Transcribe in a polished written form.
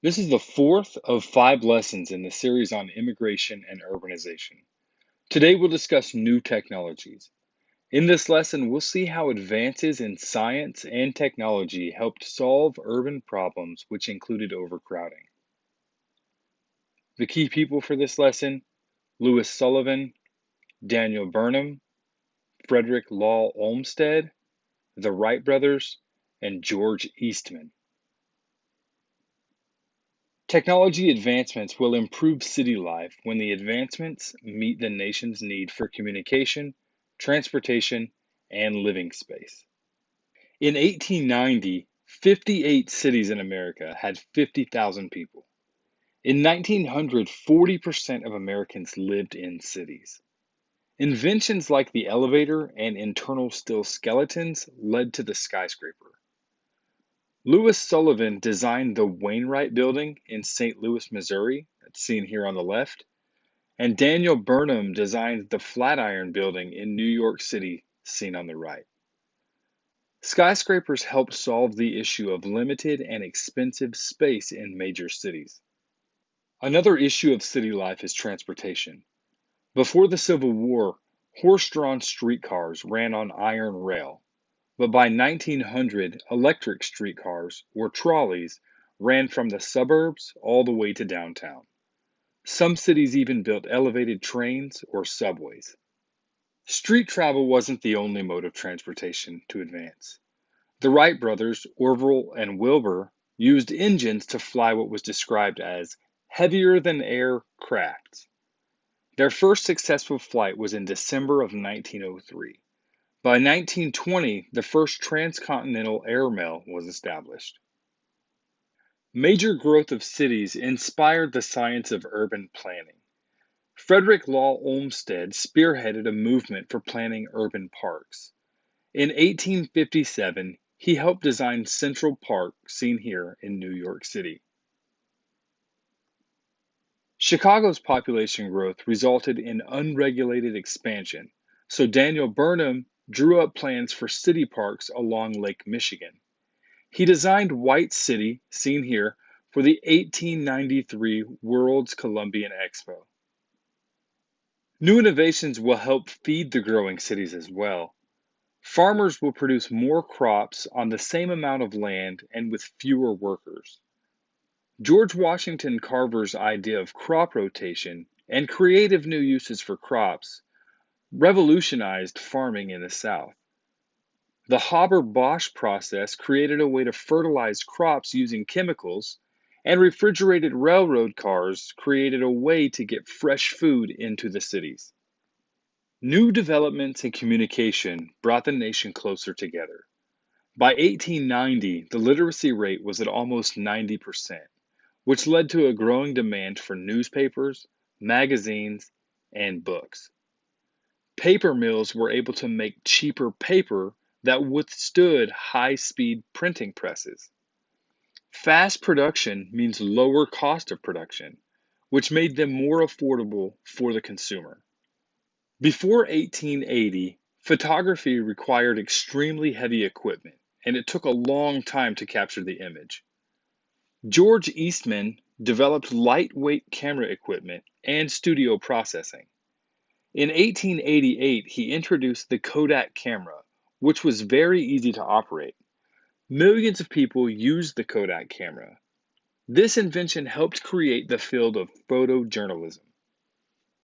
This is the fourth of 5 lessons in the series on immigration and urbanization. Today we'll discuss new technologies. In this lesson, we'll see how advances in science and technology helped solve urban problems, which included overcrowding. The key people for this lesson: Louis Sullivan, Daniel Burnham, Frederick Law Olmsted, the Wright brothers, and George Eastman. Technology advancements will improve city life when the advancements meet the nation's need for communication, transportation, and living space. In 1890, 58 cities in America had 50,000 people. In 1900, 40% of Americans lived in cities. Inventions like the elevator and internal steel skeletons led to the skyscraper. Louis Sullivan designed the Wainwright Building in St. Louis, Missouri, that's seen here on the left, and Daniel Burnham designed the Flatiron Building in New York City, seen on the right. Skyscrapers helped solve the issue of limited and expensive space in major cities. Another issue of city life is transportation. Before the Civil War, horse-drawn streetcars ran on iron rail. But by 1900, electric streetcars, or trolleys, ran from the suburbs all the way to downtown. Some cities even built elevated trains or subways. Street travel wasn't the only mode of transportation to advance. The Wright brothers, Orville and Wilbur, used engines to fly what was described as heavier-than-air crafts. Their first successful flight was in December of 1903. By 1920, the first transcontinental airmail was established. Major growth of cities inspired the science of urban planning. Frederick Law Olmsted spearheaded a movement for planning urban parks. In 1857, he helped design Central Park, seen here in New York City. Chicago's population growth resulted in unregulated expansion, so Daniel Burnham drew up plans for city parks along Lake Michigan. He designed White City, seen here, for the 1893 World's Columbian Expo. New innovations will help feed the growing cities as well. Farmers will produce more crops on the same amount of land and with fewer workers. George Washington Carver's idea of crop rotation and creative new uses for crops revolutionized farming in the South. The Haber-Bosch process created a way to fertilize crops using chemicals, and refrigerated railroad cars created a way to get fresh food into the cities. New developments in communication brought the nation closer together. By 1890, the literacy rate was at almost 90%, which led to a growing demand for newspapers, magazines, and books. Paper mills were able to make cheaper paper that withstood high-speed printing presses. Fast production means lower cost of production, which made them more affordable for the consumer. Before 1880, photography required extremely heavy equipment, and it took a long time to capture the image. George Eastman developed lightweight camera equipment and studio processing. In 1888, he introduced the Kodak Camera, which was very easy to operate. Millions of people used the Kodak Camera. This invention helped create the field of photojournalism.